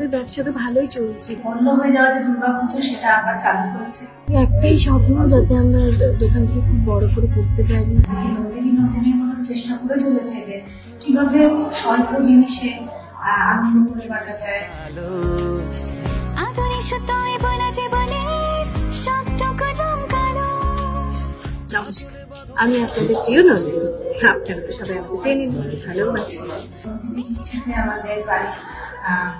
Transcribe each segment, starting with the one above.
আমাদের ব্যবসা তো ভালোই চলছে। বন্ধ হয়ে যাওয়া যে দুর্গাপুজো সেটা আবার চালু করেছে। একটাই স্বপ্ন, যাতে আমরা দোকানটাকে খুব বড় করে করতে পারি। নন্দিনীর মতো চেষ্টা করে চলেছে যে কিভাবে স্বল্প জিনিসে আনন্দ করে বাঁচা যায়। নমস্কার, আমি আপনাদের প্রিয় নন্দিনী। আপনারা তো সবাই আমাকে চেনেন, ভালোবাসি। নন্দিনীর ইচ্ছেতে আমাদের বাড়ি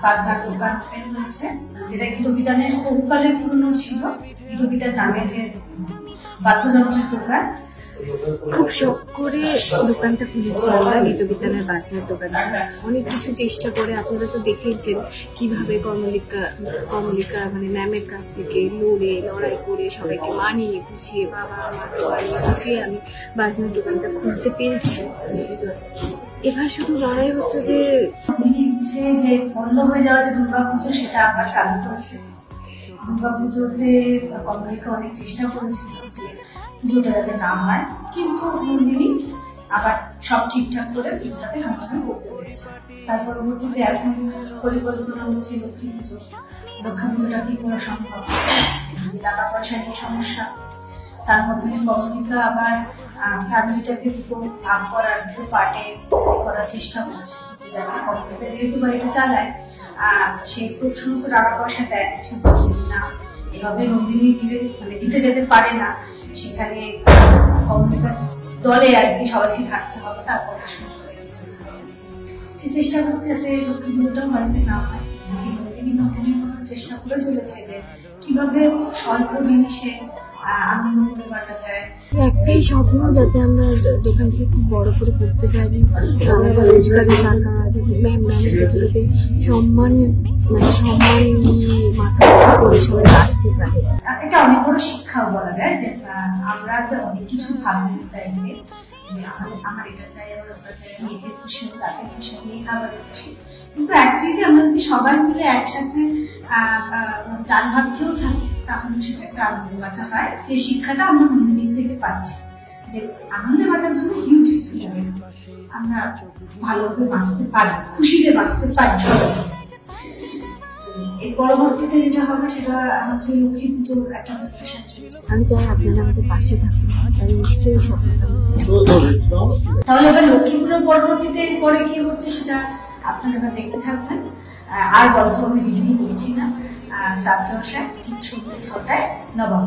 5 লাখ দোকান ওপেন হয়েছে, যেটা গীতবিতানের বহুকালের পুরনো ছিল। গীতবিতার নামে যে বাদ্যযন্ত্রের দোকান, খুব শখ করে দোকানটা খুলেছি আমরা, গীতবিতানের বাজনার দোকানটা। অনেক কিছু চেষ্টা করে, আপনারা তো দেখেইছেন কিভাবে কমলিকা মানে ম্যামের কাছ থেকে লড়াই করে সবাইকে মানিয়ে গুছিয়ে, বাবা মাকে মানিয়ে গুছিয়ে আমি বাজনার দোকানটা খুলতে পেরেছি। এবার শুধু লড়াই হচ্ছে যে ইচ্ছে যে বন্ধ হয়ে যাওয়া যে দুর্গাপুজো সেটা আবার চালু করেছে। দুর্গাপুজোতে কমলিকা অনেক চেষ্টা করেছিল যে পুজোটা যাতে না হয়, কিন্তু নন্দিনী আবার সব ঠিকঠাক করে পুজোটাকে সমাধান করতে পেরেছে। তার পরবর্তীতে এখন পরিকল্পনা হচ্ছে লক্ষ্মী পুজো। লক্ষ্মী পুজোটা কি করা সম্ভব? টাকা পয়সা নিয়ে সমস্যা, তার মধ্যে কমলিকা আবার ফ্যামিলিটাকে ভাগ করার পার্টে করার চেষ্টা করছে, যাতে কমলিকা যেহেতু বাড়িটা চালায় সে খুব সমস্ত টাকা পয়সা দেয়। সে বলছে না, এভাবে নন্দিনী জিতে যেতে পারে না, সেখানে কমলিকার দলে আর কি সবাইকে থাকতে হবে, তার কথা শুনতে হবে। সে চেষ্টা করছে যাতে লক্ষ্মী পুজোটা বাড়িতে না হয়। নন্দিনীর মতো চেষ্টা করে চলেছে যে কিভাবে স্বল্প জিনিসে আনন্দ করে বাঁচা যায়। একটাই স্বপ্ন, যাতে আমরা দোকানটাকে খুব বড় করে করতে পারি। আমাদের রোজগারের টাকা ম্যামের কাছে যাতে সম্মান নিয়ে মাথা উঁচু করে সবাই আসতে পারে। এটা অনেক বড় শিক্ষাও বলা যায় যে আমরা যে অনেক কিছু ভাবি লাইফে, যে আমার এটা চাই, আমার ওটা চাই, আমি এতে খুশি হই, তাতে খুশি হই, এই খাবারে খুশি। কিন্তু অ্যাকচুয়ালি আমরা যদি সবাই মিলে একসাথে ডাল ভাত খেয়েও থাকি, তাহলে সেটা একটা আনন্দ বাঁচা হয়। যে শিক্ষাটা আমরা নন্দিনীর থেকে পাচ্ছি, যে আনন্দে বাঁচার জন্য হিউজ আমরা ভালোভাবে বাঁচতে পারি, খুশিতে বাঁচতে পারি। এর পরবর্তীতে যেটা হবে সেটা হচ্ছে লক্ষ্মী পুজোর একটা প্রিপারেশন চলছে। আমি চাই আপনারা আমাদের পাশে থাকুন, তাই নিশ্চয়ই স্বপ্নটা। তাহলে এবার লক্ষ্মী পুজোর পরবর্তীতে পরে কি হচ্ছে সেটা আপনারা এবার দেখতে থাকবেন। আর গল্প আমি রিভিউ করছি না। শ্রাদ্ধ ঠিক সন্ধ্যে 6টায় নবাব।